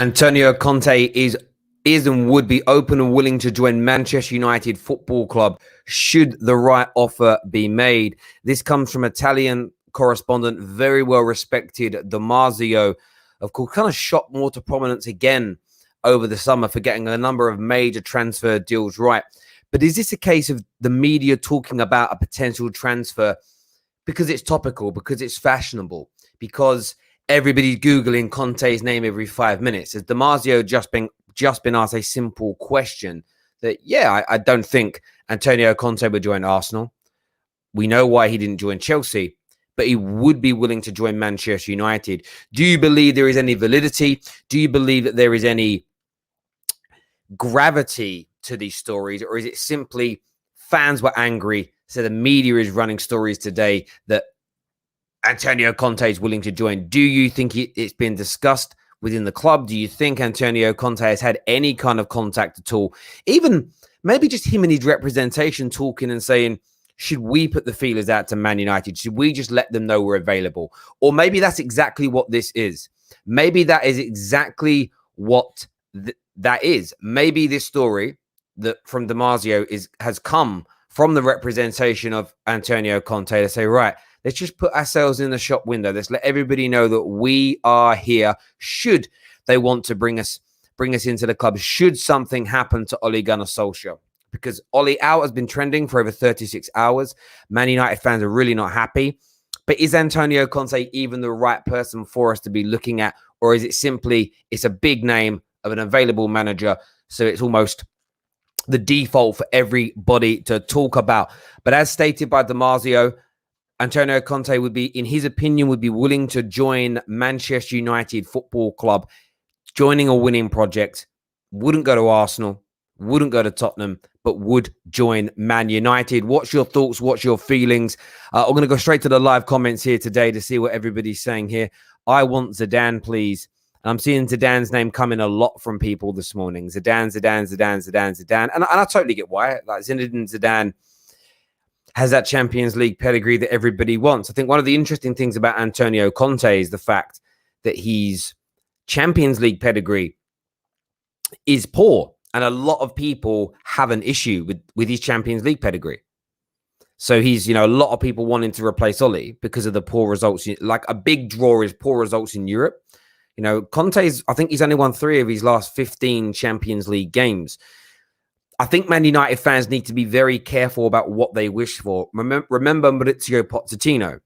Antonio Conte is and would be open and willing to join Manchester United Football Club should the right offer be made. This comes from Italian correspondent, very well respected, Damasio. Of course, kind of shot more to prominence again over the summer for getting a number of major transfer deals right. But is this a case of the media talking about a potential transfer because it's topical, because it's fashionable, because everybody's Googling Conte's name every 5 minutes? Has Damasio just been asked a simple question that, I don't think Antonio Conte would join Arsenal. We know why he didn't join Chelsea, but he would be willing to join Manchester United. Do you believe there is any validity? Do you believe that there is any gravity to these stories? Or is it simply fans were angry, so the media is running stories today that Antonio Conte is willing to join? Do you think it's been discussed within the club? Do you think Antonio Conte has had any kind of contact at all? Even maybe just him and his representation talking and saying, should we put the feelers out to Man United? Should we just let them know we're available? Or maybe that's exactly what this is. Maybe that is exactly what that is. Maybe this story that from Damasio has come from the representation of Antonio Conte to say, right, let's just put ourselves in the shop window. Let's let everybody know that we are here should they want to bring us into the club, should something happen to Ole Gunnar Solskjaer. Because Ole out has been trending for over 36 hours. Man United fans are really not happy. But is Antonio Conte even the right person for us to be looking at? Or is it simply, it's a big name of an available manager, so it's almost the default for everybody to talk about? But as stated by Damasio, Antonio Conte would be, in his opinion, would be willing to join Manchester United Football Club, joining a winning project, wouldn't go to Arsenal, wouldn't go to Tottenham, but would join Man United. What's your thoughts? What's your feelings? I'm going to go straight to the live comments here today to see what everybody's saying here. I want Zidane, please. And I'm seeing Zidane's name come in a lot from people this morning. Zidane. And I totally get why. Like Zinedine Zidane has that Champions League pedigree that everybody wants. I think one of the interesting things about Antonio Conte is the fact that his Champions League pedigree is poor. And a lot of people have an issue with his Champions League pedigree. So he's, a lot of people wanting to replace Ole because of the poor results. Like a big draw is poor results in Europe. Conte's, I think he's only won 3 of his last 15 Champions League games. I think Man United fans need to be very careful about what they wish for. Remember Maurizio Pochettino.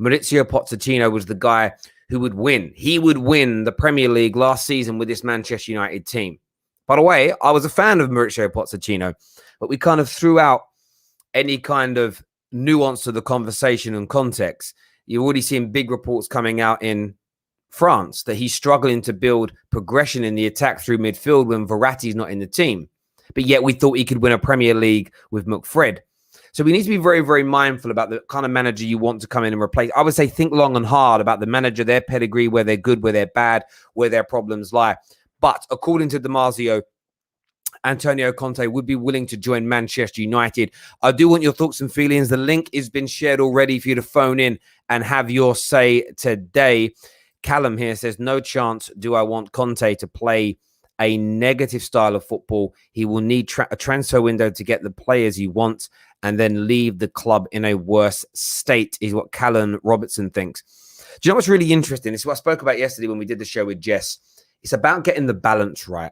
Maurizio Pochettino was the guy who would win. He would win the Premier League last season with this Manchester United team. By the way, I was a fan of Maurizio Pochettino, but we kind of threw out any kind of nuance to the conversation and context. You're already seeing big reports coming out in France that he's struggling to build progression in the attack through midfield when Verratti's not in the team. But yet we thought he could win a Premier League with McFred. So we need to be very, very mindful about the kind of manager you want to come in and replace. I would say think long and hard about the manager, their pedigree, where they're good, where they're bad, where their problems lie. But according to Damasio, Antonio Conte would be willing to join Manchester United. I do want your thoughts and feelings. The link has been shared already for you to phone in and have your say today. Callum here says, no chance do I want Conte to play a negative style of football. He will need a transfer window to get the players he wants and then leave the club in a worse state, is what Callum Robertson thinks. Do you know what's really interesting? This is what I spoke about yesterday when we did the show with Jess. It's about getting the balance right.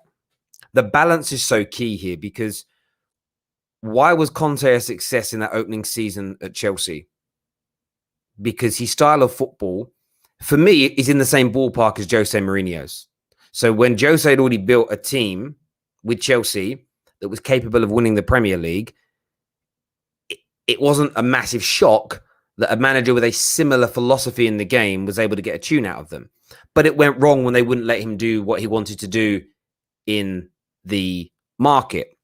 The balance is so key here because why was Conte a success in that opening season at Chelsea? Because his style of football, for me, is in the same ballpark as Jose Mourinho's. So when Jose had already built a team with Chelsea that was capable of winning the Premier League, it wasn't a massive shock that a manager with a similar philosophy in the game was able to get a tune out of them. But it went wrong when they wouldn't let him do what he wanted to do in the market.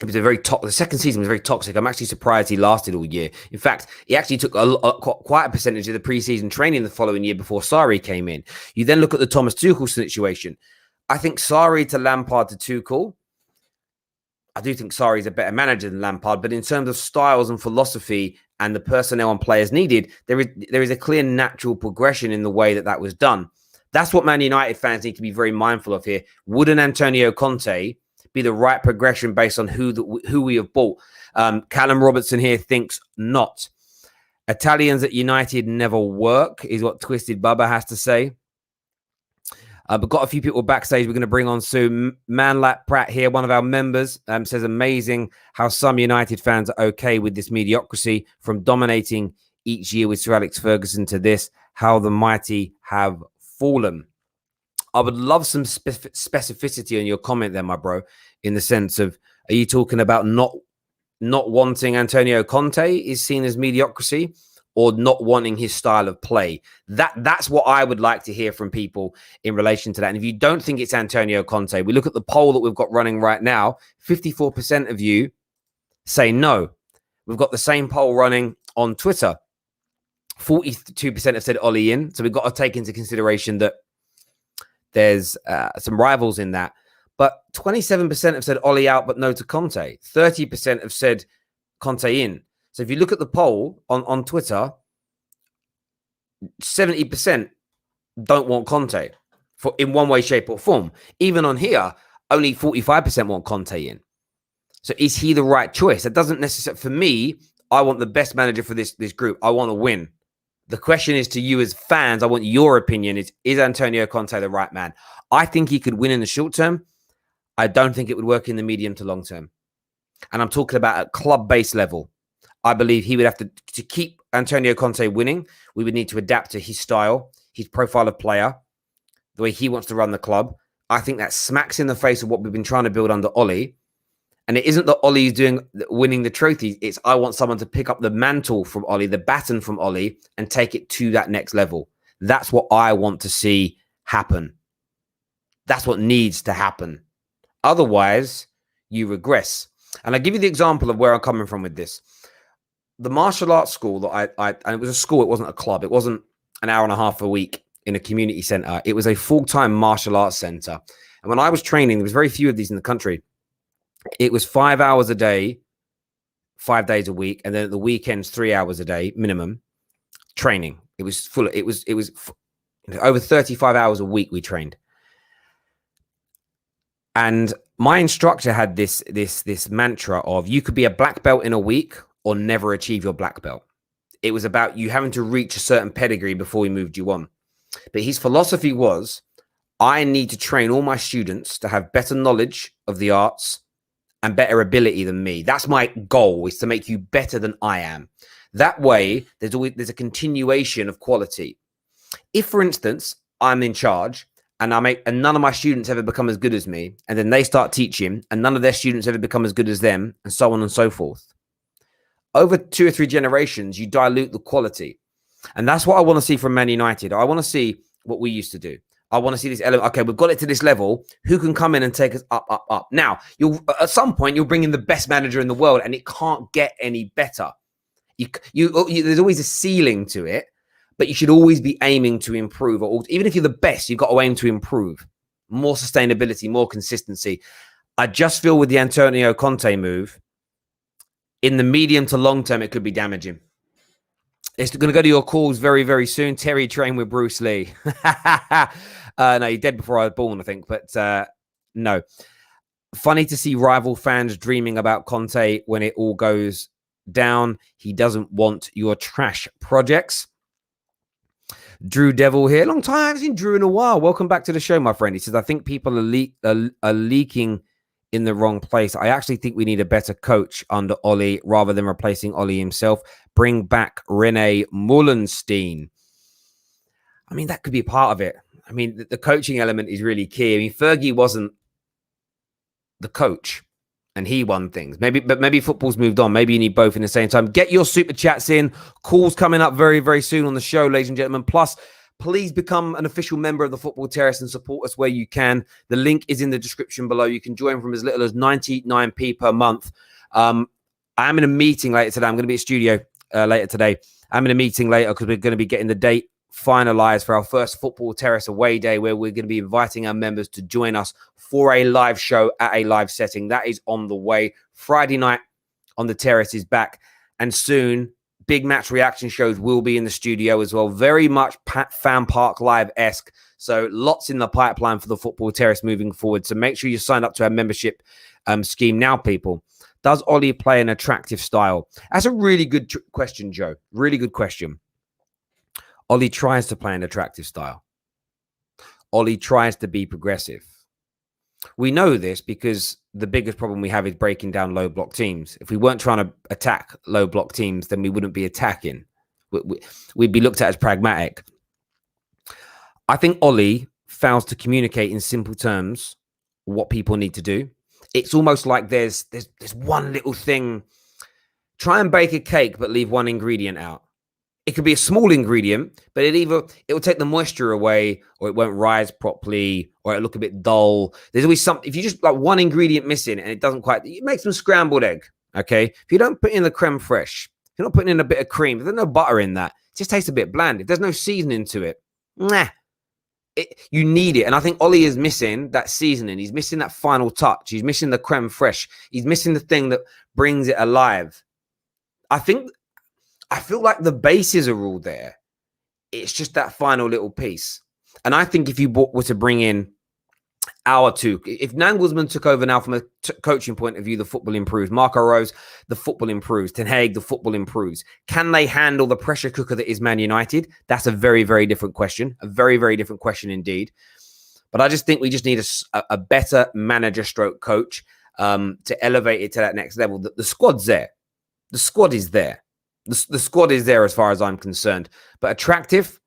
It was the second season was very toxic. I'm actually surprised he lasted all year. In fact, he actually took quite a percentage of the preseason training the following year before Sarri came in. You then look at the Thomas Tuchel situation. I think Sarri to Lampard to Tuchel, I do think Sarri's a better manager than Lampard, but in terms of styles and philosophy and the personnel and players needed, there is a clear natural progression in the way that was done. That's what Man United fans need to be very mindful of here. Would an Antonio Conte be the right progression based on who we have bought? Callum Robertson here thinks not. Italians at United never work, is what Twisted Bubba has to say. But got a few people backstage we're going to bring on soon. Manlat Pratt here, one of our members, says amazing how some United fans are okay with this mediocrity, from dominating each year with Sir Alex Ferguson to this, how the mighty have fallen. I would love some specificity on your comment there, my bro, in the sense of, are you talking about not wanting Antonio Conte is seen as mediocrity, or not wanting his style of play? That's what I would like to hear from people in relation to that. And if you don't think it's Antonio Conte, we look at the poll that we've got running right now, 54% of you say no. We've got the same poll running on Twitter. 42% have said Ole in. So we've got to take into consideration that there's some rivals in that. But 27% have said Ole out, but no to Conte. 30% have said Conte in. So if you look at the poll on Twitter, 70% don't want Conte in one way, shape, or form. Even on here, only 45% want Conte in. So is he the right choice? That doesn't necessarily, for me, I want the best manager for this group. I want to win. The question is to you as fans, I want your opinion. Is Antonio Conte the right man? I think he could win in the short term. I don't think it would work in the medium to long term. And I'm talking about at club-based level. I believe he would have to keep Antonio Conte winning. We would need to adapt to his style, his profile of player, the way he wants to run the club. I think that smacks in the face of what we've been trying to build under Ole. And it isn't that Ole is winning the trophy. It's I want someone to pick up the mantle from Ole, the baton from Ole, and take it to that next level. That's what I want to see happen. That's what needs to happen. Otherwise, you regress. And I'll give you the example of where I'm coming from with this. The martial arts school that and it was a school, it wasn't a club. It wasn't an hour and a half a week in a community center. It was a full-time martial arts center. And when I was training, there was very few of these in the country. It was 5 hours a day, 5 days a week. And then at the weekends, 3 hours a day minimum training. It was full. It was over 35 hours a week we trained. And my instructor had this mantra of, you could be a black belt in a week or never achieve your black belt. It was about you having to reach a certain pedigree before we moved you on. But his philosophy was, I need to train all my students to have better knowledge of the arts and better ability than me. That's my goal, is to make you better than I am. That way, there's a continuation of quality. If, for instance, I'm in charge and none of my students ever become as good as me, and then they start teaching and none of their students ever become as good as them, and so on and so forth. Over 2 or 3 generations, you dilute the quality. And that's what I want to see from Man United. I want to see what we used to do. I want to see this element. Okay, we've got it to this level. Who can come in and take us up, up, up? Now, at some point, you'll bring in the best manager in the world, and it can't get any better. There's always a ceiling to it, but you should always be aiming to improve. Or even if you're the best, you've got to aim to improve. More sustainability, more consistency. I just feel with the Antonio Conte move, in the medium to long term, it could be damaging. It's going to go to your calls very, very soon. Terry trained with Bruce Lee. No, he dead before I was born, I think. But no. Funny to see rival fans dreaming about Conte when it all goes down. He doesn't want your trash projects. Drew Devil here. Long time. I haven't seen Drew in a while. Welcome back to the show, my friend. He says, I think people are leaking in the wrong place. I actually think we need a better coach under Ole rather than replacing Ole himself. Bring back Rene Mullenstein. I mean, that could be a part of it. I mean, the coaching element is really key. I mean, Fergie wasn't the coach and he won things. But maybe football's moved on. Maybe you need both in the same time. Get your super chats in. Calls coming up very, very soon on the show, ladies and gentlemen. Plus, please become an official member of the Football Terrace and support us where you can. The link is in the description below. You can join from as little as 99p per month. I am in a meeting later today. I'm going to be at studio later today. I'm in a meeting later because we're going to be getting the date finalized for our first Football Terrace away day, where we're going to be inviting our members to join us for a live show at a live setting. That is on the way. Friday night on the Terrace is back. And soon, Big match reaction shows will be in the studio as well. Very much Fan Park Live-esque. So lots in the pipeline for the Football Terrace moving forward. So make sure you sign up to our membership scheme now, people. Does Ole play an attractive style? That's a really good question, Joe. Really good question. Ole tries to play an attractive style. Ole tries to be progressive. We know this because the biggest problem we have is breaking down low block teams. If we weren't trying to attack low block teams, then we wouldn't be attacking. We'd be looked at as pragmatic. I think Ole fails to communicate in simple terms what people need to do. It's almost like there's one little thing. Try and bake a cake, but leave one ingredient out. It could be a small ingredient, but it will take the moisture away, or it won't rise properly, or it'll look a bit dull. There's always something. If you just like one ingredient missing and it doesn't quite, it makes some scrambled egg. Okay. If you don't put in the creme fraiche, if you're not putting in a bit of cream, if there's no butter in that, it just tastes a bit bland. If there's no seasoning to it, you need it. And I think Ole is missing that seasoning. He's missing that final touch. He's missing the creme fraiche. He's missing the thing that brings it alive. I feel like the bases are all there. It's just that final little piece. And I think if you were to bring in our two, if Nagelsmann took over now from a coaching point of view, the football improves. Marco Rose, the football improves. Ten Hag, the football improves. Can they handle the pressure cooker that is Man United? That's a very, very different question. A very, very different question indeed. But I just think we just need a better manager stroke coach to elevate it to that next level. The squad's there. The squad is there. The squad is there as far as I'm concerned. But attractive,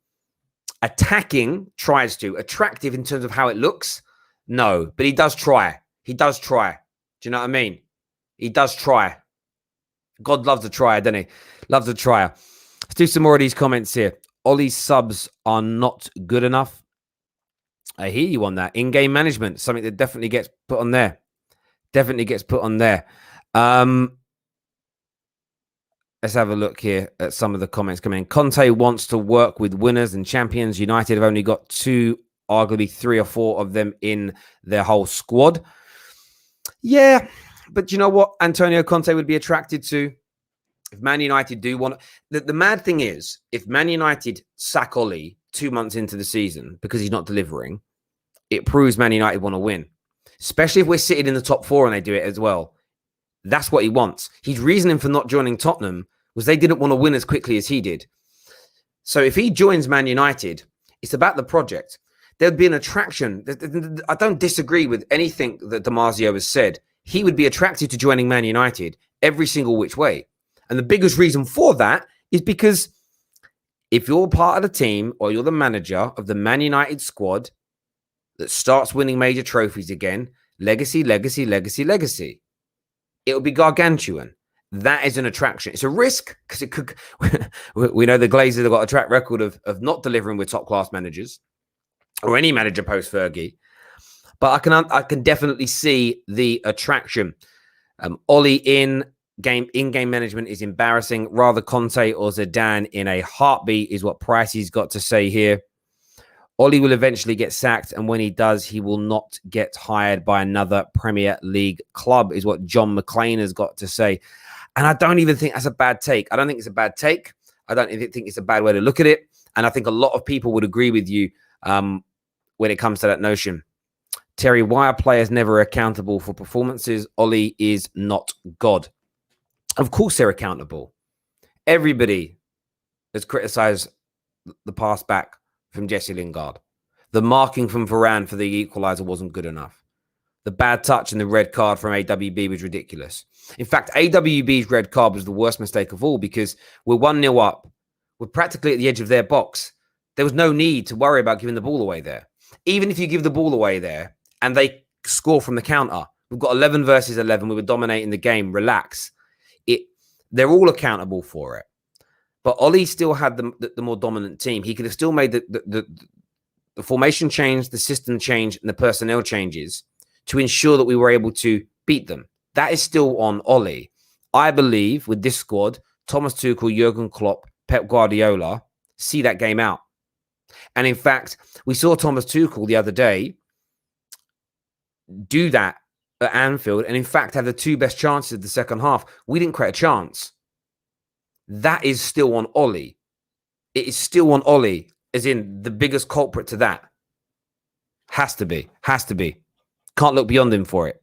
attacking tries to. Attractive in terms of how it looks, no. But he does try. He does try. Do you know what I mean? He does try. God loves a trier, doesn't he? Loves a trier. Let's do some more of these comments here. Ole's subs are not good enough. I hear you on that. In-game management, something that definitely gets put on there. Definitely gets put on there. Let's have a look here at some of the comments coming in. Conte wants to work with winners and champions. United have only got 2, arguably 3 or 4 of them in their whole squad. Yeah, but you know what Antonio Conte would be attracted to? If Man United do want... The mad thing is, if Man United sack Ole 2 months into the season because he's not delivering, it proves Man United want to win. Especially if we're sitting in the top 4 and they do it as well. That's what he wants. His reasoning for not joining Tottenham was they didn't want to win as quickly as he did. So if he joins Man United, it's about the project. There'd be an attraction. I don't disagree with anything that Damasio has said. He would be attracted to joining Man United every single which way. And the biggest reason for that is because if you're part of the team or you're the manager of the Man United squad that starts winning major trophies again, legacy, legacy, legacy, legacy. It'll be gargantuan. That is an attraction. It's a risk because it could. We know the Glazers have got a track record of not delivering with top class managers or any manager post Fergie. But I can definitely see the attraction. Ole in-game management is embarrassing. Rather Conte or Zidane in a heartbeat is what Pricey's got to say here. Ole will eventually get sacked, and when he does, he will not get hired by another Premier League club, is what John McClain has got to say. And I don't even think that's a bad take. I don't think it's a bad take. I don't even think it's a bad way to look at it. And I think a lot of people would agree with you when it comes to that notion. Terry, why are players never accountable for performances? Ole is not God. Of course they're accountable. Everybody has criticised the pass back from Jesse Lingard. The marking from Varane for the equaliser wasn't good enough. The bad touch and the red card from AWB was ridiculous. In fact, AWB's red card was the worst mistake of all because we're 1-0 up. We're practically at the edge of their box. There was no need to worry about giving the ball away there. Even if you give the ball away there and they score from the counter, we've got 11 versus 11. We were dominating the game. Relax. They're all accountable for it. But Ole still had the more dominant team. He could have still made the formation change, the system change, and the personnel changes to ensure that we were able to beat them. That is still on Ole. I believe with this squad, Thomas Tuchel, Jurgen Klopp, Pep Guardiola see that game out. And in fact, we saw Thomas Tuchel the other day do that at Anfield and in fact have the 2 best chances of the second half. We didn't create a chance. that is still on Ole. It is still on Ole, as in the biggest culprit to that. Has to be. Can't look beyond him for it.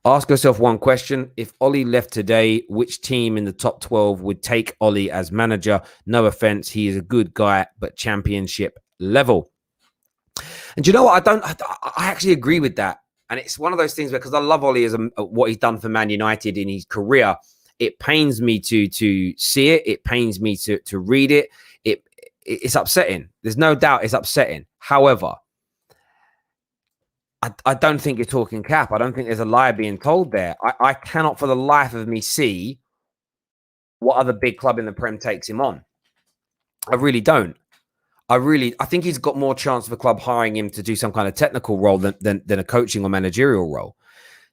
Ask yourself one question. If Ole left today, which team in the top 12 would take Ole as manager? No offense, he is a good guy, but championship level. And do you know what? I actually agree with that. And it's one of those things because I love Ole as what he's done for Man United in his career. It pains me to see it. It pains me to read it. It's upsetting. There's no doubt it's upsetting. However, I don't think you're talking cap. I don't think there's a lie being told there. I cannot for the life of me see what other big club in the Prem takes him on. I really don't. I think he's got more chance of a club hiring him to do some kind of technical role than a coaching or managerial role.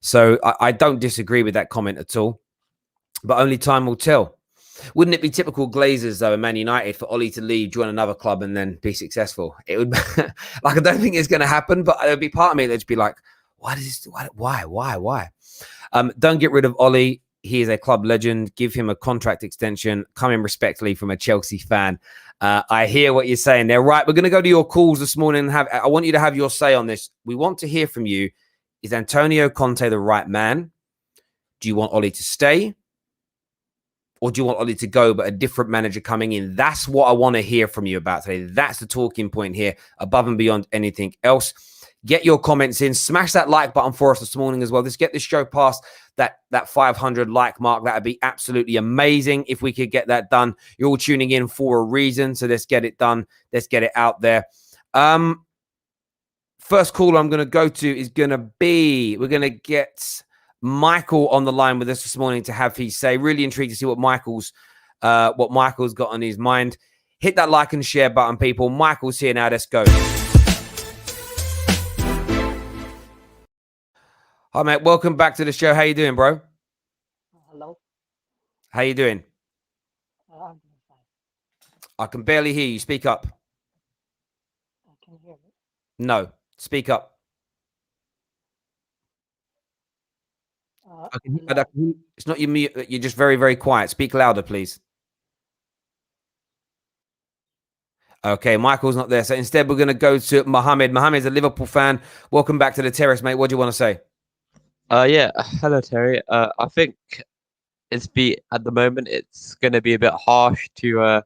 So I don't disagree with that comment at all. But only time will tell. Wouldn't it be typical Glazers, though, in Man United for Ole to leave, join another club, and then be successful? It would, like, I don't think it's going to happen, but there'd be part of me that'd be like, why does this? Why? Don't get rid of Ole. He is a club legend. Give him a contract extension. Coming respectfully from a Chelsea fan. I hear what you're saying there. Right, we're going to go to your calls this morning. I want you to have your say on this. We want to hear from you. Is Antonio Conte the right man? Do you want Ole to stay? Or do you want Ole to go, but a different manager coming in? That's what I want to hear from you about today. That's the talking point here, above and beyond anything else. Get your comments in. Smash that like button for us this morning as well. Let's get this show past that 500 like mark. That would be absolutely amazing if we could get that done. You're all tuning in for a reason, so let's get it done. Let's get it out there. First call I'm going to go to is going to be, we're going to get Michael on the line with us this morning to have his say. Really intrigued to see what Michael's got on his mind. Hit that like and share button, people. Michael's here now. Let's go. Hi, mate. Welcome back to the show. How you doing, bro? Hello. How you doing? I'm doing fine. I can barely hear you. Speak up. Can you hear me? No. Speak up. It's not your mute. You're just very, very quiet. Speak louder, please. Okay, Michael's not there. So instead, we're going to go to Mohammed. Mohammed's a Liverpool fan. Welcome back to the terrace, mate. What do you want to say? Yeah. Hello, Terry. I think at the moment it's going to be a bit harsh to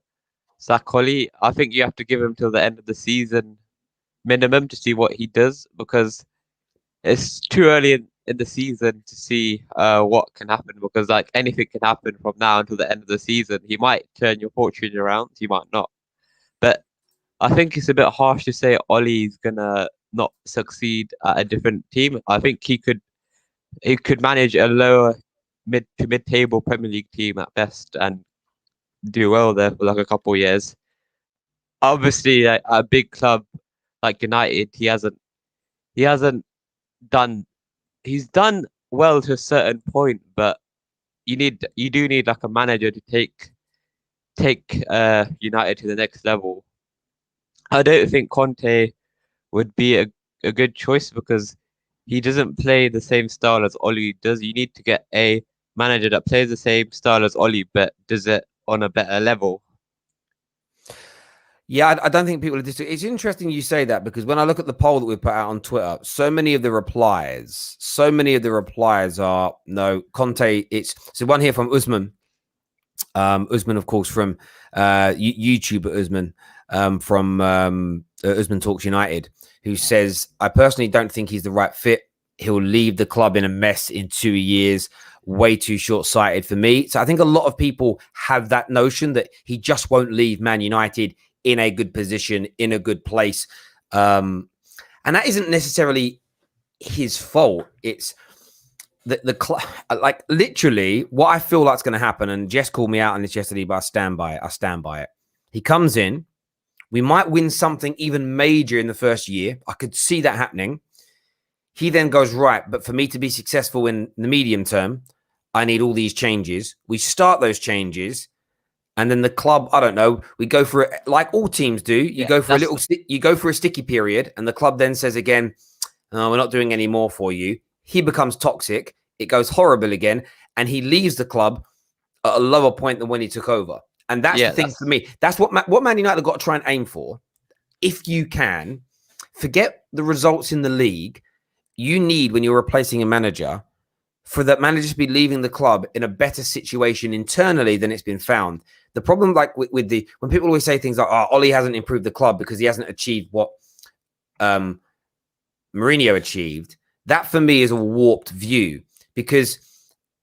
sack Ole. I think you have to give him till the end of the season minimum to see what he does, because it's too early in the season to see what can happen, because like anything can happen from now until the end of the season. He might turn your fortune around, he might not. But I think it's a bit harsh to say Ollie's gonna not succeed at a different team. I think he could manage a lower mid table Premier League team at best and do well there for like a couple of years. Obviously, a big club like United, he's done well to a certain point, but you do need like a manager to take United to the next level. I don't think Conte would be a good choice, because he doesn't play the same style as Ole does. You need to get a manager that plays the same style as Ole, but does it on a better level. Yeah, I don't think people are disagreeing. It's interesting you say that, because when I look at the poll that we put out on Twitter, so many of the replies are no, Conte. It's so one here from Usman. Usman, of course, from YouTuber Usman, from Usman Talks United, who says, I personally don't think he's the right fit. He'll leave the club in a mess in 2 years. Way too short-sighted for me. So I think a lot of people have that notion that he just won't leave Man United in a good position, in a good place. And that isn't necessarily his fault. It's like literally what I feel like's going to happen. And Jess called me out on this yesterday, but I stand by it. He comes in. We might win something even major in the first year. I could see that happening. He then goes, right, but for me to be successful in the medium term, I need all these changes. We start those changes. And then the club, I don't know, we go for it like all teams do. You go for a sticky period, and the club then says again, oh, we're not doing any more for you. He becomes toxic. It goes horrible again, and he leaves the club at a lower point than when he took over. And that's the thing for me. That's what Man United have got to try and aim for. If you can, forget the results in the league. You need, when you're replacing a manager, for that manager to be leaving the club in a better situation internally than it's been found. The problem, like with the when people always say things like, "Oh, Ole hasn't improved the club because he hasn't achieved what Mourinho achieved," that for me is a warped view, because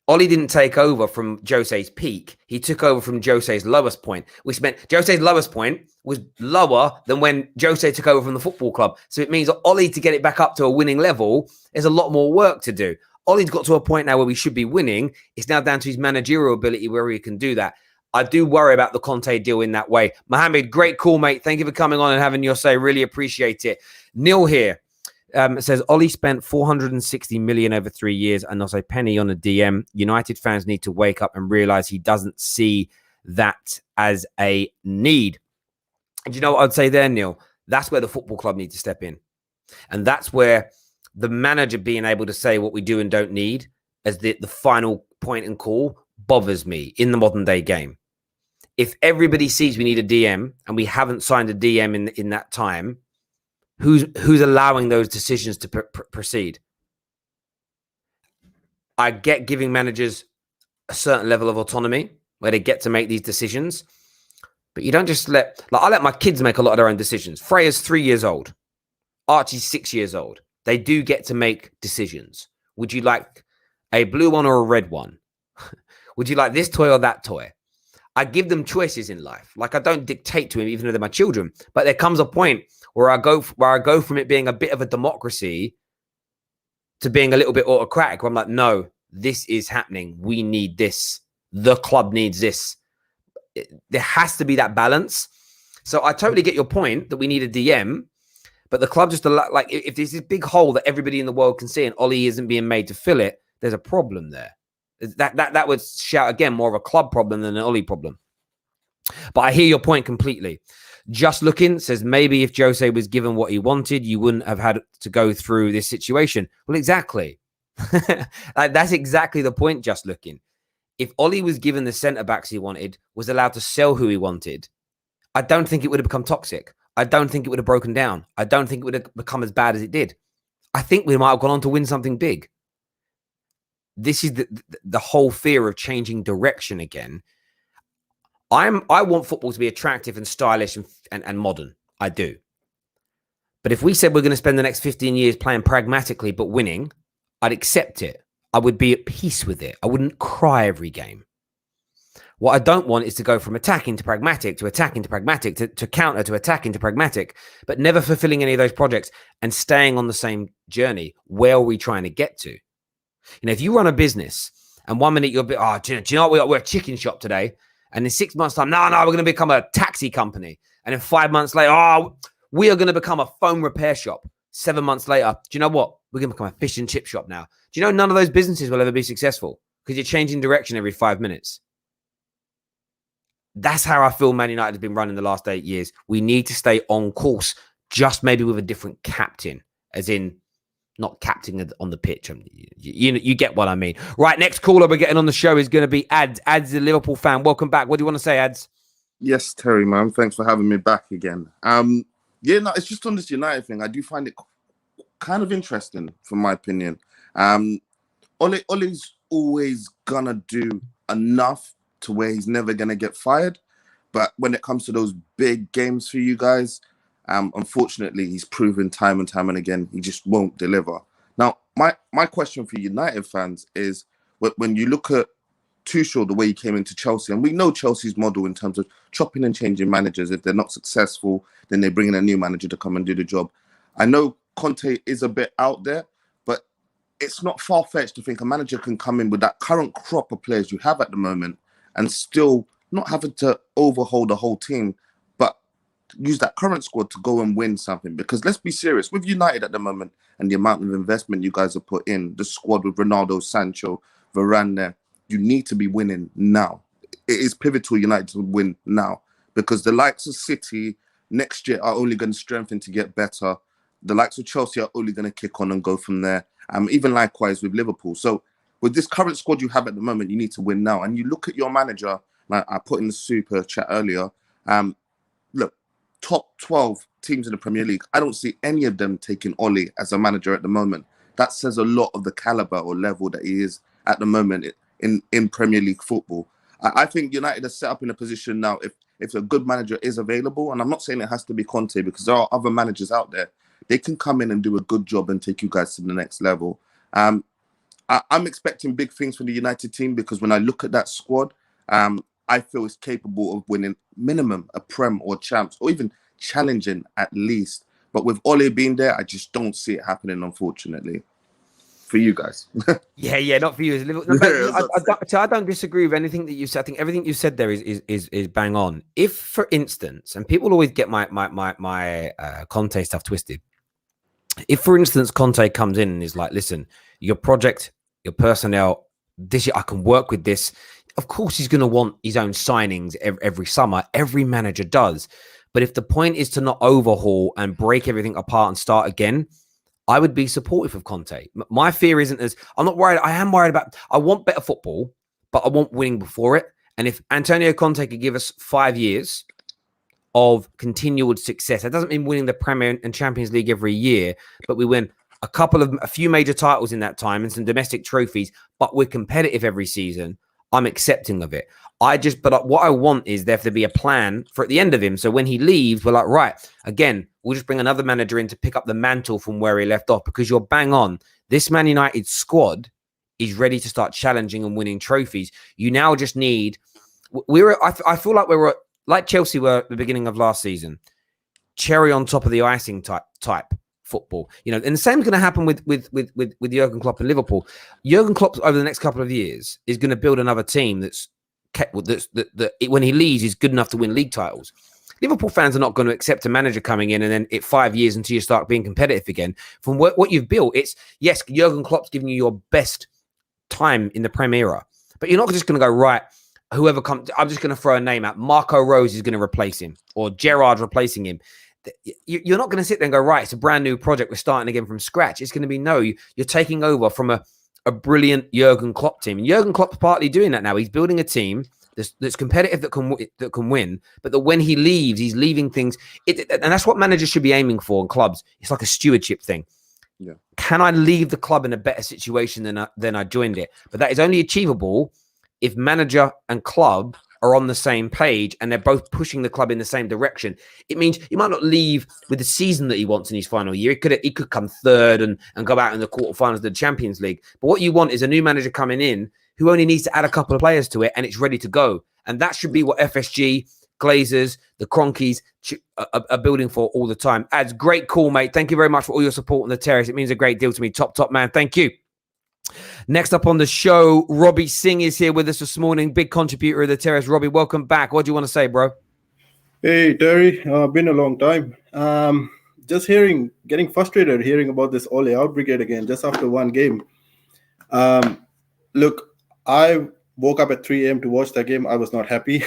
Ole didn't take over from Jose's peak. He took over from Jose's lowest point, which meant Jose's lowest point was lower than when Jose took over from the football club. So it means that Ole, to get it back up to a winning level, there's a lot more work to do. Ole's got to a point now where we should be winning. It's now down to his managerial ability where he can do that. I do worry about the Conte deal in that way. Mohammed, great call, mate. Thank you for coming on and having your say. Really appreciate it. Neil here. It says Ole spent 460 million over 3 years and not a penny on a DM. United fans need to wake up and realize he doesn't see that as a need. And you know what I'd say there, Neil? That's where the football club needs to step in. And that's where the manager being able to say what we do and don't need as the final point and call bothers me in the modern day game. If everybody sees we need a DM and we haven't signed a DM in that time, who's allowing those decisions to proceed? I get giving managers a certain level of autonomy where they get to make these decisions, but you don't just I let my kids make a lot of their own decisions. Freya's 3 years old. Archie's 6 years old. They do get to make decisions. Would you like a blue one or a red one? Would you like this toy or that toy? I give them choices in life. Like, I don't dictate to them, even though they're my children. But there comes a point where I go from it being a bit of a democracy to being a little bit autocratic, where I'm like, no, this is happening. We need this. The club needs this. There has to be that balance. So I totally get your point that we need a DM, but the club just, like, if there's this big hole that everybody in the world can see and Ole isn't being made to fill it, there's a problem there. That would shout, again, more of a club problem than an Ole problem. But I hear your point completely. Just Looking says, maybe if Jose was given what he wanted, you wouldn't have had to go through this situation. Well, exactly. That's exactly the point, Just Looking. If Ole was given the centre-backs he wanted, was allowed to sell who he wanted, I don't think it would have become toxic. I don't think it would have broken down. I don't think it would have become as bad as it did. I think we might have gone on to win something big. This is the whole fear of changing direction again. I want football to be attractive and stylish and modern. I do. But if we said we're going to spend the next 15 years playing pragmatically but winning, I'd accept it. I would be at peace with it. I wouldn't cry every game. What I don't want is to go from attacking to pragmatic, to attacking to pragmatic, to counter, to attacking to pragmatic, but never fulfilling any of those projects and staying on the same journey. Where are we trying to get to? You know, if you run a business and 1 minute you'll be, do you know what? We're a chicken shop today. And in 6 months' time, no, we're going to become a taxi company. And in 5 months later, we are going to become a phone repair shop. 7 months later, do you know what? We're going to become a fish and chip shop now. Do you know none of those businesses will ever be successful because you're changing direction every 5 minutes? That's how I feel Man United has been running the last 8 years. We need to stay on course, just maybe with a different captain, as in not captain on the pitch. You get what I mean. Right, next caller we're getting on the show is going to be Ads. Ads is a Liverpool fan. Welcome back. What do you want to say, Ads? Yes, Terry, man. Thanks for having me back again. It's just on this United thing. I do find it kind of interesting, from my opinion. Ole's always gonna do enough to where he's never gonna get fired. But when it comes to those big games for you guys, unfortunately, he's proven time and time and again he just won't deliver. Now, my question for United fans is, when you look at Tuchel, the way he came into Chelsea, and we know Chelsea's model in terms of chopping and changing managers. If they're not successful, then they bring in a new manager to come and do the job. I know Conte is a bit out there, but it's not far-fetched to think a manager can come in with that current crop of players you have at the moment and still not having to overhaul the whole team, but use that current squad to go and win something. Because let's be serious, with United at the moment and the amount of investment you guys have put in, the squad with Ronaldo, Sancho, Varane there, you need to be winning now. It is pivotal United to win now, because the likes of City next year are only going to strengthen to get better. The likes of Chelsea are only going to kick on and go from there. Even likewise with Liverpool. So with this current squad you have at the moment, you need to win now. And you look at your manager, like I put in the super chat earlier. Look, top 12 teams in the Premier League, I don't see any of them taking Ole as a manager at the moment. That says a lot of the caliber or level that he is at the moment in Premier League football. I think United are set up in a position now, if a good manager is available, and I'm not saying it has to be Conte, because there are other managers out there, they can come in and do a good job and take you guys to the next level. I'm expecting big things from the United team, because when I look at that squad, I feel it's capable of winning minimum a Prem or Champs, or even challenging at least. But with Ole being there, I just don't see it happening, unfortunately, for you guys. Yeah, not for you. I don't disagree with anything that you said. I think everything you said there is bang on. If, for instance, and people always get my Conte stuff twisted. If, for instance, Conte comes in and is like, listen, your project, your personnel, this year I can work with this. Of course, he's going to want his own signings every summer. Every manager does. But if the point is to not overhaul and break everything apart and start again, I would be supportive of Conte. My fear isn't as, I'm not worried. I am worried about, I want better football, but I want winning before it. And if Antonio Conte could give us 5 years of continual success, that doesn't mean winning the Premier and Champions League every year, but we win a few major titles in that time and some domestic trophies, but we're competitive every season. I'm accepting of it. But what I want is there to be a plan for at the end of him. So when he leaves, we're like, right, again, we'll just bring another manager in to pick up the mantle from where he left off, because you're bang on. This Man United squad is ready to start challenging and winning trophies. You now just need, I feel like we were like Chelsea were at the beginning of last season, cherry on top of the icing type football, and the same is going to happen with Jurgen Klopp and Liverpool. Jurgen Klopp over the next couple of years is going to build another team that when he leaves is good enough to win league titles. Liverpool fans are not going to accept a manager coming in and then 5 years until you start being competitive again. From what you've built, it's, yes, Jurgen Klopp's giving you your best time in the Prem era, but you're not just going to go, right, whoever comes, I'm just going to throw a name out. Marco Rose is going to replace him, or Gerrard replacing him. You're not going to sit there and go, right, it's a brand new project, we're starting again from scratch. It's going to be, no, you're taking over from a brilliant Jurgen Klopp team. And Jurgen Klopp's partly doing that now. He's building a team that's competitive, that can win, but that when he leaves, he's leaving things. And that's what managers should be aiming for in clubs. It's like a stewardship thing. Yeah. Can I leave the club in a better situation than I joined it? But that is only achievable if manager and club are on the same page and they're both pushing the club in the same direction. It means he might not leave with the season that he wants in his final year. He could come third and go out in the quarterfinals of the Champions League. But what you want is a new manager coming in who only needs to add a couple of players to it and it's ready to go. And that should be what FSG, Glazers, the Cronkies are building for all the time. Ads, great call, mate. Thank you very much for all your support on the terrace. It means a great deal to me. Top man. Thank you. Next up on the show, Robbie Singh is here with us this morning. Big contributor of the terrace. Robbie, welcome back. What do you want to say, bro? Hey, Terry. Been a long time. Just getting frustrated hearing about this Ole out brigade again, just after one game. Look, I woke up at 3 a.m. to watch that game. I was not happy.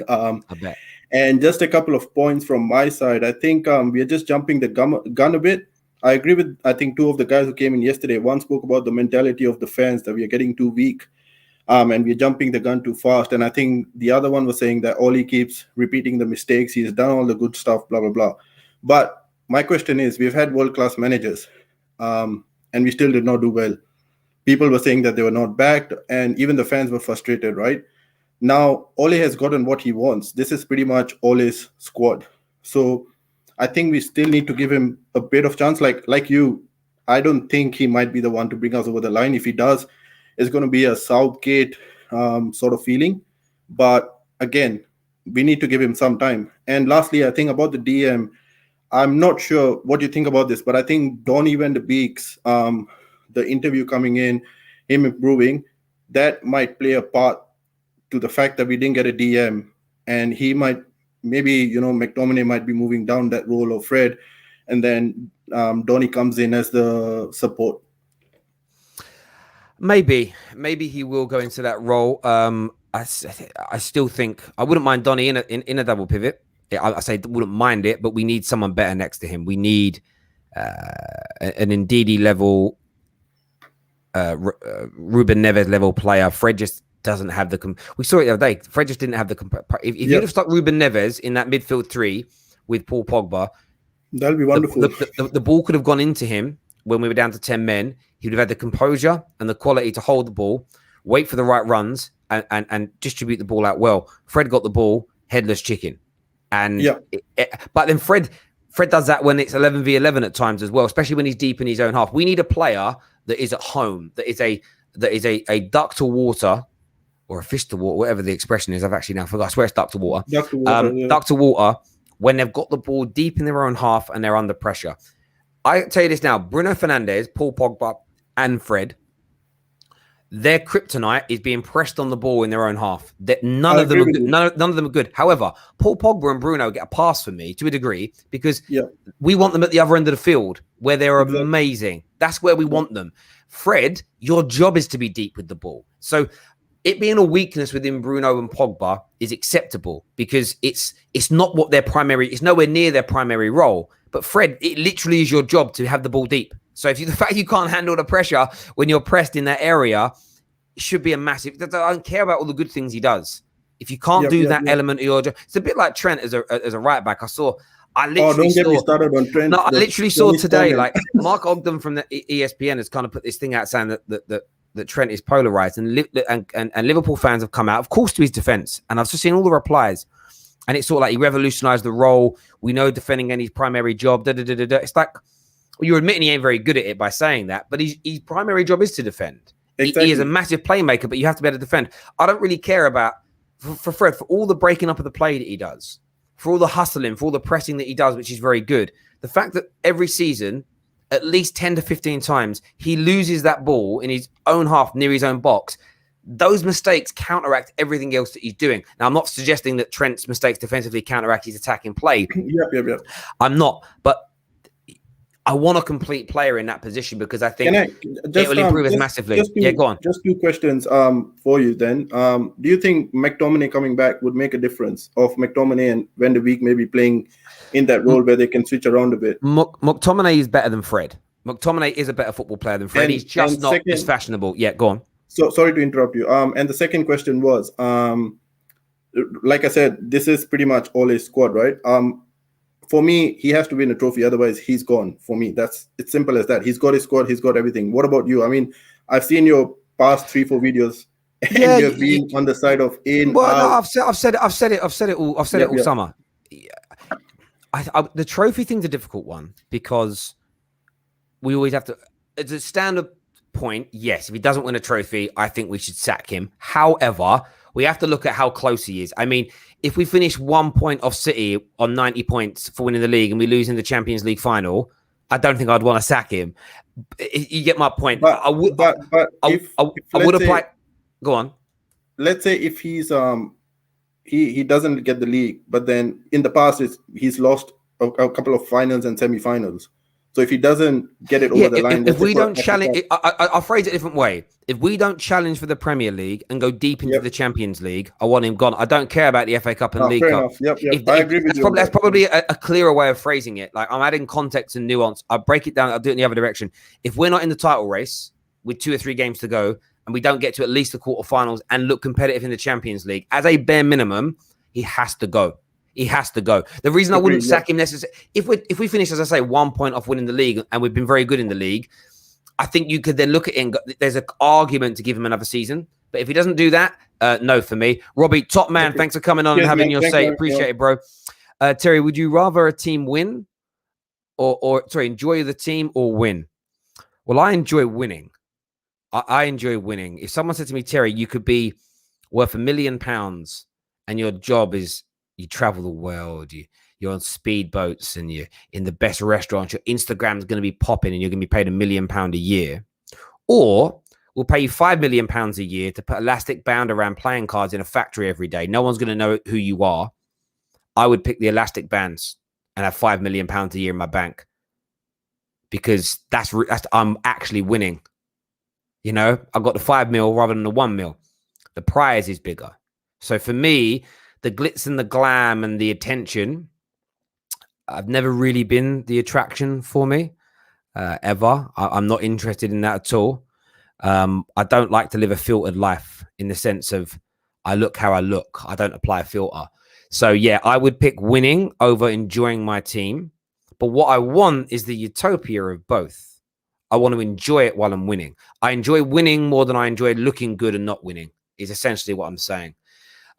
I bet. And just a couple of points from my side. I think we are just jumping the gun a bit. I agree with, I think, two of the guys who came in yesterday. One spoke about the mentality of the fans, that we are getting too weak and we're jumping the gun too fast. And I think the other one was saying that Ole keeps repeating the mistakes. He's done all the good stuff, blah, blah, blah. But my question is, we've had world-class managers and we still did not do well. People were saying that they were not backed, and even the fans were frustrated, right? Now, Ole has gotten what he wants. This is pretty much Ole's squad. So I think we still need to give him a bit of chance. Like you, I don't think he might be the one to bring us over the line. If he does, it's going to be a Southgate sort of feeling. But again, we need to give him some time. And lastly, I think about the DM, I'm not sure what you think about this, but I think Donny van de Beek's, the interview coming in, him improving, that might play a part to the fact that we didn't get a DM. And he might, maybe, McTominay might be moving down that role of Fred, and then Donny comes in as the support. Maybe he will go into that role. I still think I wouldn't mind Donny in a double pivot. I say wouldn't mind it, but we need someone better next to him. We need an Ndidi level Ruben Neves level player. Fred just doesn't have the. We saw it the other day. Fred just didn't have the. If you'd have stuck Ruben Neves in that midfield three with Paul Pogba, that'll be wonderful. The ball could have gone into him when we were down to 10 men. He would have had the composure and the quality to hold the ball, wait for the right runs, and distribute the ball out well. Fred got the ball, headless chicken. And but then Fred does that when it's 11v11 at times as well, especially when he's deep in his own half. We need a player that is at home, that is a duck to water or a fish to water, whatever the expression is. I've actually now forgot. I swear it's duck to water. Duck to water when they've got the ball deep in their own half and they're under pressure. I tell you this now, Bruno Fernandes, Paul Pogba, and Fred, their kryptonite is being pressed on the ball in their own half. That none of them are good. None of them are good. However, Paul Pogba and Bruno get a pass for me to a degree because we want them at the other end of the field where they're amazing. That's where we want them. Fred, your job is to be deep with the ball. So it being a weakness within Bruno and Pogba is acceptable because it's not what their primary. It's nowhere near their primary role. But Fred, it literally is your job to have the ball deep. So the fact you can't handle the pressure when you're pressed in that area should be a massive. I don't care about all the good things he does. If you can't do that element of your job, it's a bit like Trent as a right back. I literally don't get me started on Trent. No, I literally saw today, like Mark Ogden from the ESPN has kind of put this thing out saying that Trent is polarized, and Liverpool fans have come out, of course, to his defense. And I've just seen all the replies, and it's sort of like he revolutionized the role. We know defending ain't his primary job. It's like, well, you're admitting he ain't very good at it by saying that, but his primary job is to defend. Exactly. He is a massive playmaker, but you have to be able to defend. I don't really care about, for Fred, for all the breaking up of the play that he does, for all the hustling, for all the pressing that he does, which is very good. The fact that every season, at least 10 to 15 times, he loses that ball in his own half near his own box. Those mistakes counteract everything else that he's doing. Now, I'm not suggesting that Trent's mistakes defensively counteract his attacking play. Yep. I'm not, but I want a complete player in that position because I think it will improve us massively. Go on. Just two questions for you then. Do you think McTominay coming back would make a difference of McTominay and Van de Beek maybe playing in that role where they can switch around a bit? McTominay is better than Fred. McTominay is a better football player than Fred. He's just not as fashionable. Yeah, go on. So sorry to interrupt you. And the second question was, like I said, this is pretty much all his squad, right? For me, he has to win a trophy, otherwise he's gone. For me, it's simple as that. He's got his squad, he's got everything. What about you? I mean, I've seen your past 3-4 videos, and you've been on the side of in. Well, no, I've said it all summer. The trophy thing's a difficult one because we always have to. It's a standard point. Yes, if he doesn't win a trophy, I think we should sack him. However, we have to look at how close he is. I mean, if we finish 1 point off City on 90 points for winning the league and we lose in the Champions League final, I don't think I'd want to sack him. You get my point. But I would apply. Go on. Let's say if he's he doesn't get the league, but then in the past he's lost a couple of finals and semi-finals. So if he doesn't get it over the line, if we don't challenge, I'll phrase it a different way. If we don't challenge for the Premier League and go deep into the Champions League, I want him gone. I don't care about the FA Cup and League Cup. I agree with you. That's probably a clearer way of phrasing it. Like I'm adding context and nuance. I'll break it down. I'll do it in the other direction. If we're not in the title race with 2 or 3 games to go and we don't get to at least the quarterfinals and look competitive in the Champions League, as a bare minimum, he has to go. He has to go. The reason I wouldn't sack him necessarily, if we finish, as I say, 1 point off winning the league, and we've been very good in the league, I think you could then look at it and there's an argument to give him another season. But if he doesn't do that, no for me. Robbie, top man, thanks for coming on and having your say. Appreciate it, bro. Terry, would you rather a team win or enjoy the team or win? Well, I enjoy winning. I enjoy winning. If someone said to me, Terry, you could be worth £1 million and your job is you travel the world, you're on speedboats and you're in the best restaurants, your Instagram's going to be popping and you're going to be paid £1 million a year. Or we'll pay you £5 million a year to put elastic band around playing cards in a factory every day. No one's going to know who you are. I would pick the elastic bands and have £5 million a year in my bank because that's I'm actually winning. You know, I've got the 5 mil rather than the 1 mil. The prize is bigger. So for me, the glitz and the glam and the attention, I've never really been the attraction for me, ever. I'm not interested in that at all. I don't like to live a filtered life in the sense of I look how I look. I don't apply a filter. So, yeah, I would pick winning over enjoying my team. But what I want is the utopia of both. I want to enjoy it while I'm winning. I enjoy winning more than I enjoy looking good and not winning, is essentially what I'm saying.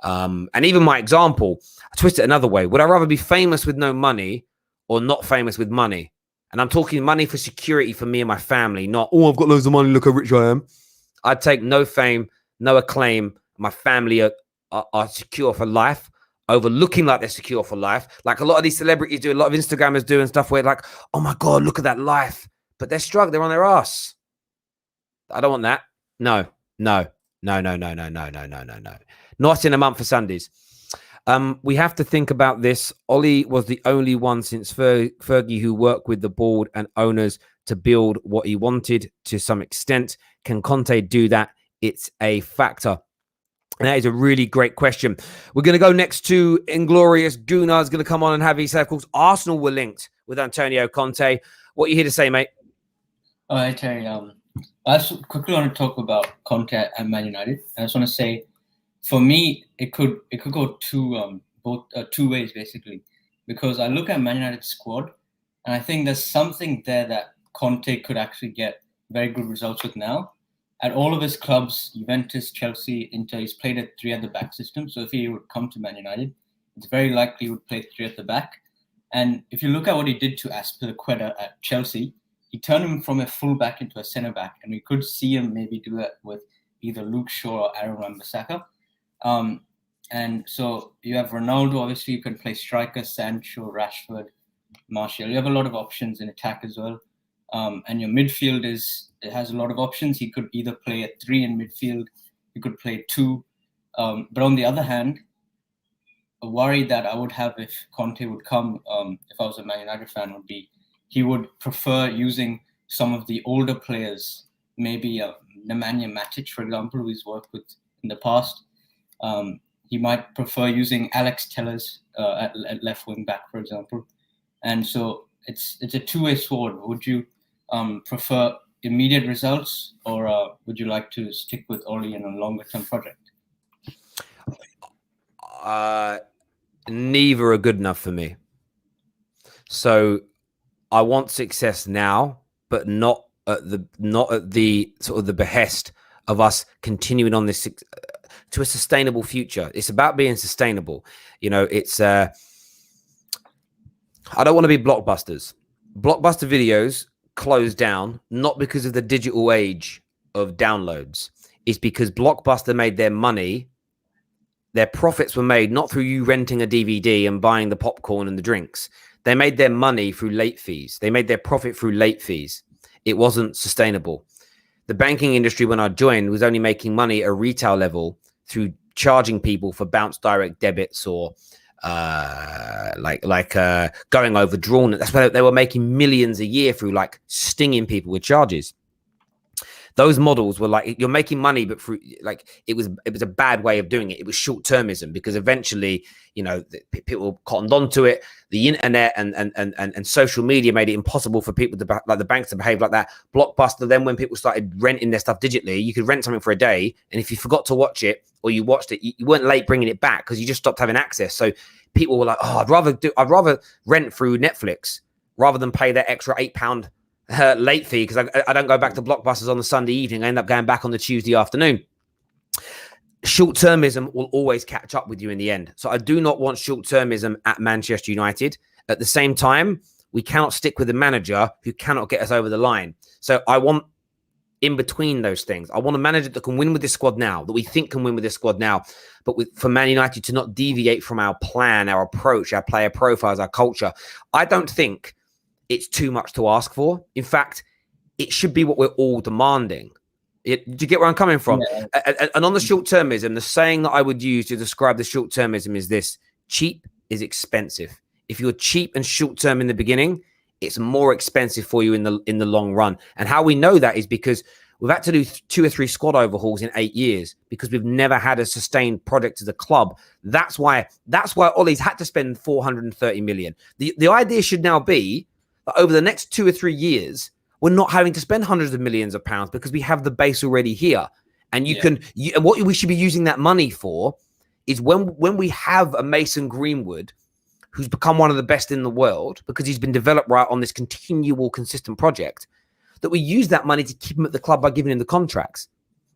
And even my example, I twist it another way. Would I rather be famous with no money or not famous with money? And I'm talking money for security for me and my family, not, oh, I've got loads of money, look how rich I am. I'd take no fame, no acclaim. My family are secure for life over looking like they're secure for life. Like a lot of these celebrities do, a lot of Instagrammers do and stuff where like, oh my God, look at that life. But they're struggling, they're on their ass. I don't want that. No. Not in a month for Sundays. We have to think about this. Ole was the only one since Fergie who worked with the board and owners to build what he wanted to some extent. Can Conte do that? It's a factor. And that is a really great question. We're going to go next to Inglorious. Gunnar is going to come on and have his circles. Arsenal were linked with Antonio Conte. What are you here to say, mate? All right, Terry. I just quickly want to talk about Conte and Man United. I just want to say, for me, it could go two ways basically, because I look at Man United's squad, and I think there's something there that Conte could actually get very good results with now. At all of his clubs, Juventus, Chelsea, Inter, he's played a 3 at the back system. So if he would come to Man United, it's very likely he would play 3 at the back. And if you look at what he did to Aspilicueta at Chelsea, he turned him from a full-back into a centre-back. And we could see him maybe do that with either Luke Shaw or Aaron Wan-Bissaka. And so you have Ronaldo, obviously you can play striker, Sancho, Rashford, Martial. You have a lot of options in attack as well. And your midfield it has a lot of options. He could either play a 3 in midfield, he could play 2. But on the other hand, a worry that I would have if Conte would come, if I was a Man United fan, would be he would prefer using some of the older players, maybe Nemanja Matic, for example, who he's worked with in the past. He might prefer using Alex Telles at left wing back, for example. And so it's a two-way sword. Would you prefer immediate results, or would you like to stick with Ole in a longer-term project? Neither are good enough for me. So I want success now, but not at the sort of the behest of us continuing on this to a sustainable future. It's about being sustainable. You know, it's I don't want to be blockbusters. Blockbuster videos closed down not because of the digital age of downloads. It's because Blockbuster made their money. Their profits were made not through you renting a DVD and buying the popcorn and the drinks. They made their money through late fees. They made their profit through late fees. It wasn't sustainable. The banking industry, when I joined, was only making money at a retail level through charging people for bounce direct debits or going overdrawn. That's where they were making millions a year through like stinging people with charges. Those models were like, you're making money, but through like it was a bad way of doing it. It was short-termism because eventually, you know, people cottoned onto it. The internet and social media made it impossible for people to like the banks to behave like that. Blockbuster. Then when people started renting their stuff digitally, you could rent something for a day, and if you forgot to watch it or you watched it, you weren't late bringing it back because you just stopped having access. So people were like, oh, I'd rather rent through Netflix rather than pay that extra £8 late fee because I don't go back to Blockbusters on the Sunday evening. I end up going back on the Tuesday afternoon. Short-termism will always catch up with you in the end. So I do not want short-termism at Manchester United. At the same time, we cannot stick with a manager who cannot get us over the line. So I want in between those things. I want a manager that can win with this squad now, that we think can win with this squad now, but for Man United to not deviate from our plan, our approach, our player profiles, our culture. I don't think it's too much to ask for. In fact, it should be what we're all demanding. Do you get where I'm coming from? Yeah. And on the short-termism, the saying that I would use to describe the short-termism is this: cheap is expensive. If you're cheap and short-term in the beginning, it's more expensive for you in the long run. And how we know that is because we've had to do 2 or 3 squad overhauls in 8 years because we've never had a sustained product as a club. That's why Ole's had to spend 430 million. The idea should now be that over the next 2 or 3 years, we're not having to spend hundreds of millions of pounds because we have the base already here. And and what we should be using that money for is when we have a Mason Greenwood who's become one of the best in the world because he's been developed right on this continual, consistent project, that we use that money to keep him at the club by giving him the contracts.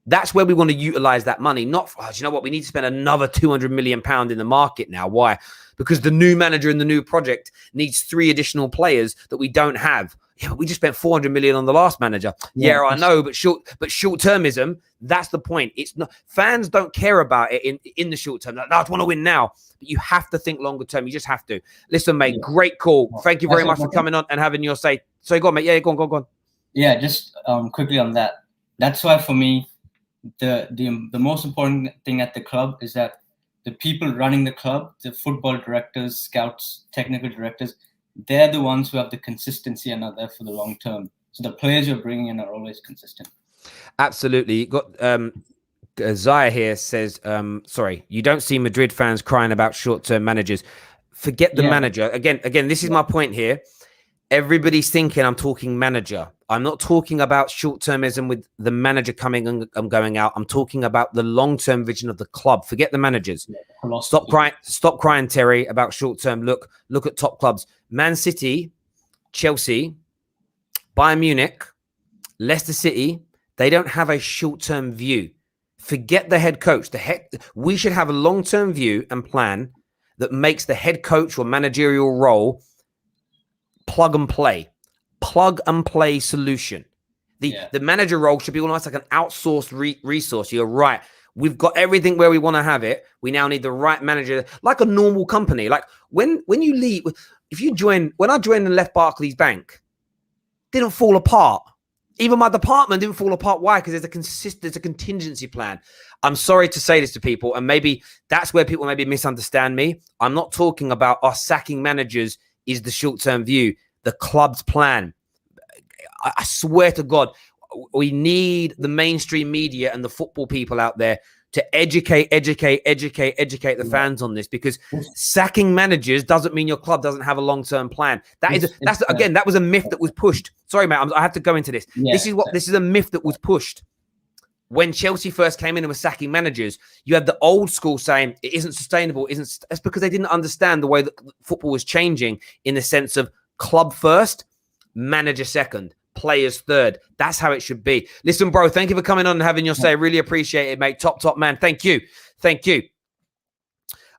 That's where we want to utilize that money. Not for, you know what, we need to spend another £200 million in the market now. Why? Because the new manager in the new project needs 3 additional players that we don't have. Yeah, but we just spent 400 million on the last manager. Yeah, I know, but short-termism, that's the point. It's not, fans don't care about it in the short term. Like, no, I want to win now. But you have to think longer term. You just have to. Listen, mate, great call. Thank you very much for coming on and having your say. So go on, mate. Yeah, go on. Yeah, just quickly on that. That's why for me, the most important thing at the club is that the people running the club, the football directors, scouts, technical directors, they're the ones who have the consistency and are there for the long term. So the players you're bringing in are always consistent. Absolutely. You got Zaya here says, sorry, you don't see Madrid fans crying about short-term managers. Forget the manager. Again, this is my point here. Everybody's thinking I'm talking manager. I'm not talking about short-termism with the manager coming and going out. I'm talking about the long-term vision of the club. Forget the managers. Stop crying, Terry, about short-term. Look at top clubs. Man City, Chelsea, Bayern Munich, Leicester City, they don't have a short-term view. Forget the head coach. We should have a long-term view and plan that makes the head coach or managerial role plug and play solution. The manager role should be almost like an outsourced resource. You're right. We've got everything where we want to have it. We now need the right manager, like a normal company. Like when you leave, when I joined and left Barclays Bank, didn't fall apart. Even my department didn't fall apart. Why? Because there's a contingency plan. I'm sorry to say this to people, and maybe that's where people maybe misunderstand me. I'm not talking about us sacking managers is the short-term view. The club's plan. I swear to God, we need the mainstream media and the football people out there to educate the fans on this, because sacking managers doesn't mean your club doesn't have a long-term plan. That was a myth that was pushed. Sorry, mate, I have to go into this. This is a myth that was pushed. When Chelsea first came in and were sacking managers, you had the old school saying it isn't sustainable. That's because they didn't understand the way that football was changing in the sense of club first, manager second, players third. That's how it should be. Listen, bro, thank you for coming on and having your say. Really appreciate it, mate. Top man. Thank you.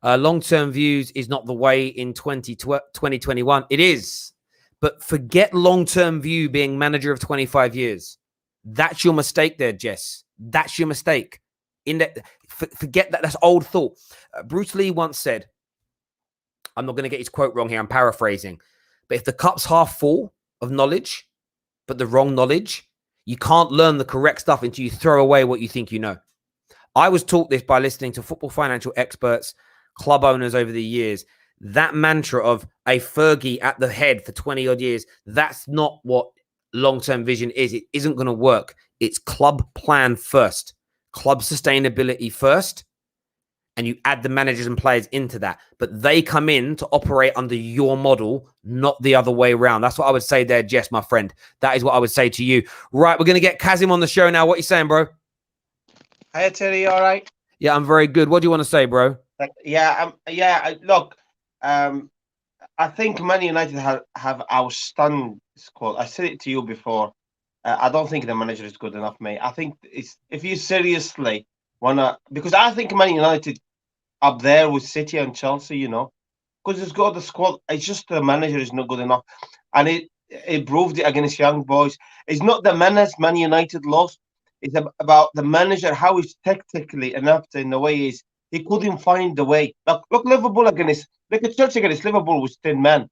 Long-term views is not the way in 2021. It is. But forget long-term view being manager of 25 years. That's your mistake there, Jess. That's your mistake. Forget that. That's old thought. Bruce Lee once said, I'm not going to get his quote wrong here, I'm paraphrasing, but if the cup's half full of knowledge, but the wrong knowledge, you can't learn the correct stuff until you throw away what you think you know. I was taught this by listening to football financial experts, club owners over the years. That mantra of a Fergie at the head for 20 odd years, that's not what long-term vision is. It isn't going to work. It's club plan first, club sustainability first, and you add the managers and players into that. But they come in to operate under your model, not the other way around. That's what I would say there, Jess, my friend. That is what I would say to you. Right, we're going to get Kazim on the show now. What are you saying, bro? Hey, Terry, all right? Yeah, I'm very good. What do you want to say, bro? Look, I think Man United have outstanding squad. I said it to you before. I don't think the manager is good enough, mate. I think if you seriously wanna, because I think Man United up there with City and Chelsea, because it's got the squad. It's just the manager is not good enough, and it proved it against Young Boys. It's not the menace Man United lost. It's about the manager, how he's tactically inept in the way he couldn't find the way. Look Liverpool look at Chelsea against Liverpool with 10 men.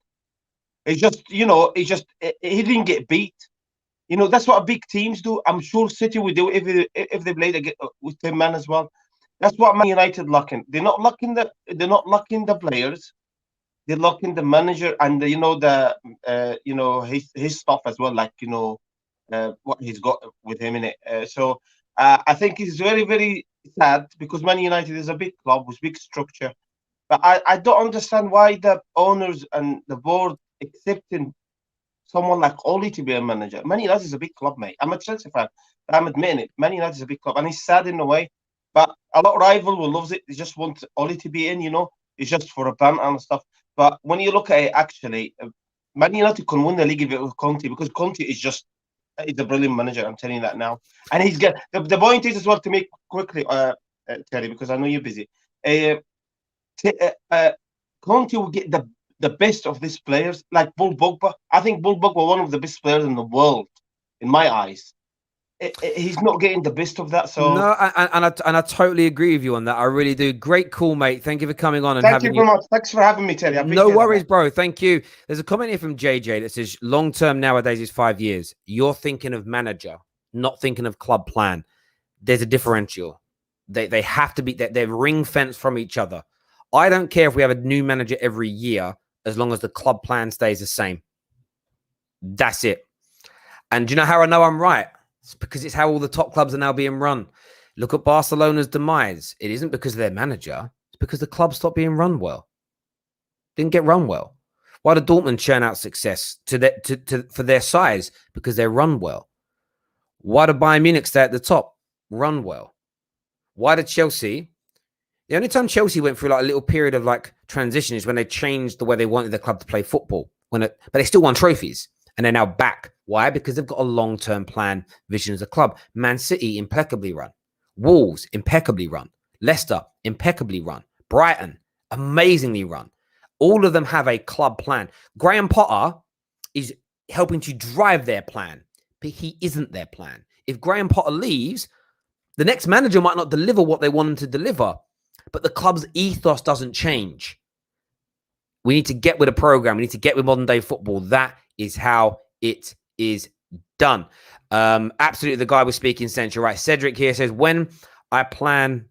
It's just, he didn't get beat. That's what big teams do. I'm sure City would do if they played with 10 men as well. That's what Man United lacking. They're not lacking the players. They're lacking the manager and his stuff as well. Like what he's got with him in it. So I think it's very, very sad because Man United is a big club with big structure. But I don't understand why the owners and the board accepting someone like Ole to be a manager. Man United is a big club, mate. I'm a Chelsea fan. I'm admitting it. Man United is a big club, and it's sad in a way. But a lot of rival will love it. They just want Ole to be in, It's just for a banter and stuff. But when you look at it, actually, Man United can win the league if it was Conte, because Conte is he's a brilliant manager. I'm telling you that now. And he's got the point is as well, to make quickly, Terry, because I know you're busy. Conte will get the best of these players, like Paul Pogba. I think Paul Pogba one of the best players in the world, in my eyes. He's not getting the best of that. So no, and I totally agree with you on that. I really do. Great call, mate. Thank you for coming on and thank having you very much. Thanks for having me, Terry. I No appreciate worries, that. bro. Thank you. There's a comment here from JJ that says long term nowadays is 5 years. You're thinking of manager, not thinking of club plan. There's a differential. They have to be, they're ring fenced from each other. I don't care if we have a new manager every year, as long as the club plan stays the same. That's it. And do you know how I know I'm right? It's because it's how all the top clubs are now being run. Look at Barcelona's demise. It isn't because of their manager. It's because the club stopped being run well. Didn't get run well. Why did Dortmund churn out success for their size? Because they're run well. Why did Bayern Munich stay at the top? Run well. Why did Chelsea? The only time Chelsea went through like a little period of like transition is when they changed the way they wanted the club to play football. But they still won trophies. And they're now back. Why? Because they've got a long-term plan, vision as a club. Man City, impeccably run. Wolves, impeccably run. Leicester, impeccably run. Brighton, amazingly run. All of them have a club plan. Graham Potter is helping to drive their plan, but he isn't their plan. If Graham Potter leaves, the next manager might not deliver what they want him to deliver, but the club's ethos doesn't change. We need to get with a program. We need to get with modern day football. That is how it is done. Absolutely, the guy was speaking sense. You're right. Cedric here says, when I plan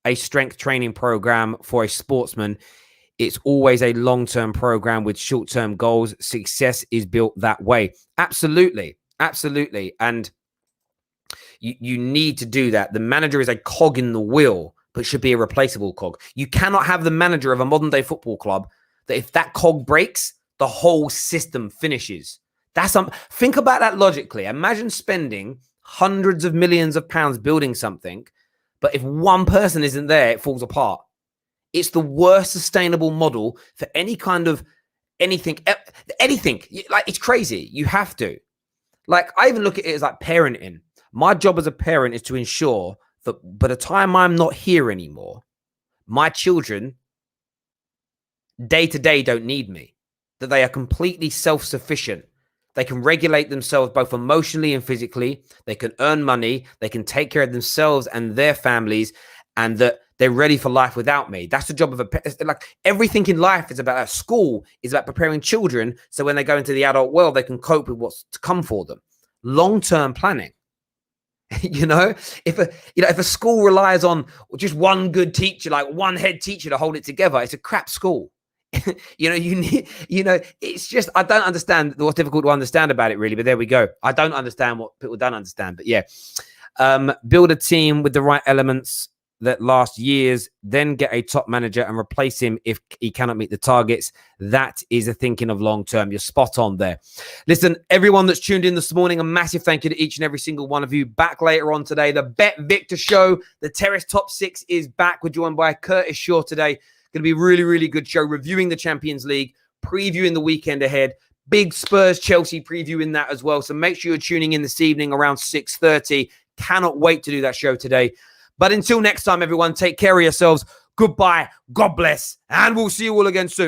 a strength training program for a sportsman, it's always a long-term program with short-term goals. Success is built that way. Absolutely. Absolutely. And you need to do that. The manager is a cog in the wheel, but should be a replaceable cog. You cannot have the manager of a modern day football club that if that cog breaks, the whole system finishes. Think about that logically. Imagine spending hundreds of millions of pounds building something, but if one person isn't there, it falls apart. It's the worst sustainable model for any kind of anything. Like, it's crazy. You have to. Like, I even look at it as like parenting. My job as a parent is to ensure that by the time I'm not here anymore, my children day to day don't need me, that they are completely self-sufficient. They can regulate themselves both emotionally and physically. They can earn money. They can take care of themselves and their families, and that they're ready for life without me. That's the job of like everything in life is about school is about preparing children so when they go into the adult world, they can cope with what's to come for them. Long-term planning. If a school relies on just one good teacher, like one head teacher to hold it together, it's a crap school. It's just, I don't understand what's difficult to understand about it really, but there we go. I don't understand what people don't understand, but yeah. Build a team with the right elements that last years, then get a top manager and replace him if he cannot meet the targets. That is a thinking of long term. You're spot on there. Listen, everyone that's tuned in this morning, a massive thank you to each and every single one of you. Back later on today, the Bet Victor Show, the Terrace Top 6 is back. We're joined by Curtis Shaw today. Going to be a really, really good show, reviewing the Champions League, previewing the weekend ahead. Big Spurs Chelsea preview in that as well. So make sure you're tuning in this evening around 6:30. Cannot wait to do that show today. But until next time, everyone, take care of yourselves. Goodbye. God bless. And we'll see you all again soon.